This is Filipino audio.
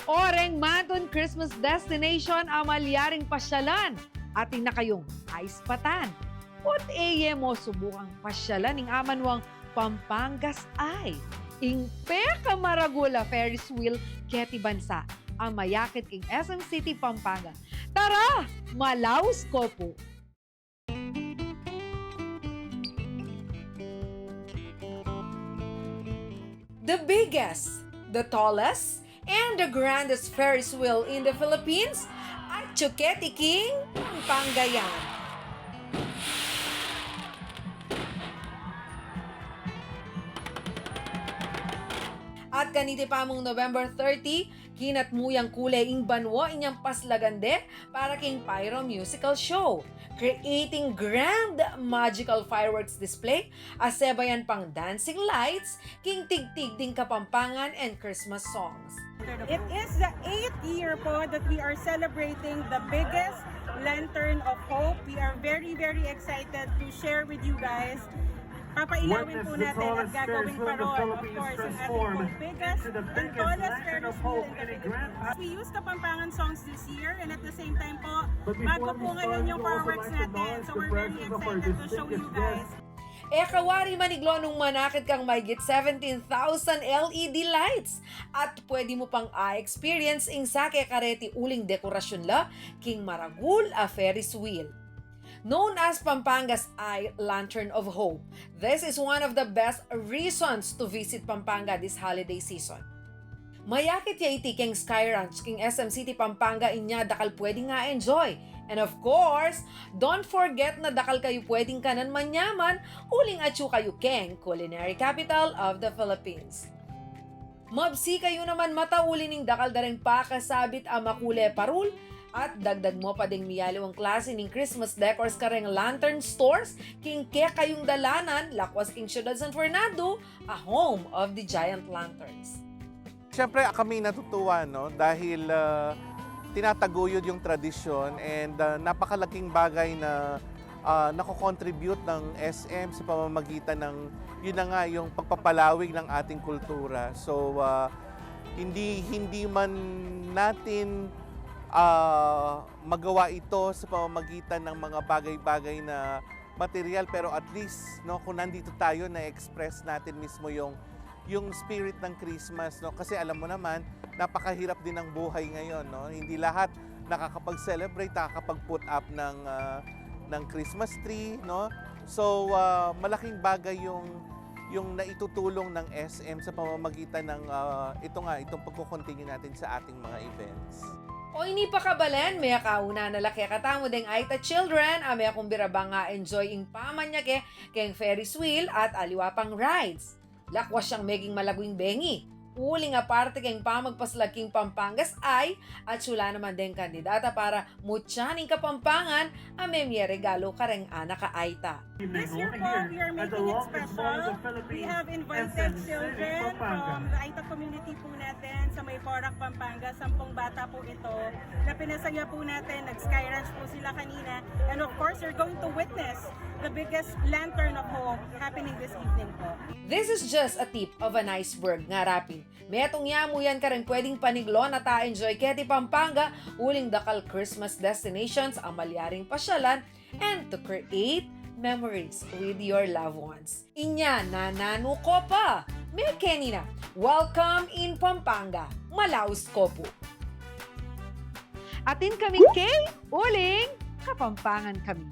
Oreng Mountain Christmas Destination ang malyaring pasyalan. Ating na kayong aispatan. Ut mo subukang pasyalan ing amanwang Pampangas ay. Ing peka maragula Ferris wheel keti bansa ang mayakit king SM City, Pampanga. Tara! Malaos ko po! The biggest, the tallest, and the grandest Ferris wheel in the Philippines ay Chuketi King Pampanga yan. At kaniti pa mong November 30, kinatmuyang kulay ing banwo inyang paslagande para king pyro musical show. Creating grand magical fireworks display, asebayan pang dancing lights, king tigtig ding Kapampangan and Christmas songs. It is the 8th year po that we are celebrating the biggest Lantern of Hope. We are very, very excited to share with you guys. Papailawin po natin at gagawing parol, of course, ang ating pong biggest and tallest Ferris wheel in the Philippines. We used Kapampangan songs this year, and at the same time po, bago po ngayon yung fireworks natin. So we're very excited to show you guys. Kawari maniglo nung manakit kang mayigit 17,000 LED lights. At pwede mo pang experience ing sake kareti uling dekorasyon la, king maragul a Ferris wheel. Known as Pampanga's Eye Lantern of Hope, this is one of the best reasons to visit Pampanga this holiday season. Mayakit ya iti king Sky Ranch king SM City Pampanga inya dakal pwede nga enjoy. And of course, don't forget na dakal kayo pwedeng kanan manyaman uling atyu kayo king culinary capital of the Philippines. Mabsi kayo naman matauli ning dakal dareng pakasabit ang makule parul. At dagdag mo pa ding miyalo ang klase ng Christmas decors kareng lantern stores, king kaya kayong dalanan, lakwas king Ciudad San Fernando, a home of the giant lanterns. Siyempre kami natutuwa no dahil tinataguyod yung tradisyon and napakalaking bagay na nako-contribute ng SM sa pamamagitan ng yun na nga yung pagpapalawig ng ating kultura. So hindi man natin magawa ito sa pamamagitan ng mga bagay-bagay na material pero at least no kung nandito tayo na express natin mismo yung spirit ng Christmas no kasi alam mo naman napakahirap din ng buhay ngayon no hindi lahat nakakapag-celebrate nakakapag-put up ng Christmas tree no so malaking bagay yung naitutulong ng SM sa pamamagitan ng itong pagko-continue natin sa ating mga events. O ini pa kabalen, may kauna na laki katamo ding aita children, may akong biraba nga enjoying pamanya keng Ferris wheel at aliwa pang rides. Lakwas siyang meging malagwing bengi. Uli nga parte keng pamagpaslagking Pampangas ay at sula naman din kandidata para mutyaning Kapampangan may regalo kareng anak ka aita. This year po, we are making it special. We have invited children from the Aita community po natin sa may Porac, Pampanga. 10 bata po ito na pinasaya po natin. Nag-sky ranch po sila kanina. And of course, you're going to witness the biggest lantern of hope happening this evening po. This is just a tip of an iceberg nga rapin. Metong yamu yan ka rin pwedeng paniglo na ta-enjoy keti Pampanga uling dakal Christmas destinations ang malyaring pasyalan and to create memories with your loved ones. Inya nananu ko pa. May kenina. Welcome in Pampanga. Malaos ko po. Atin kaming kay uling Kapampangan kami.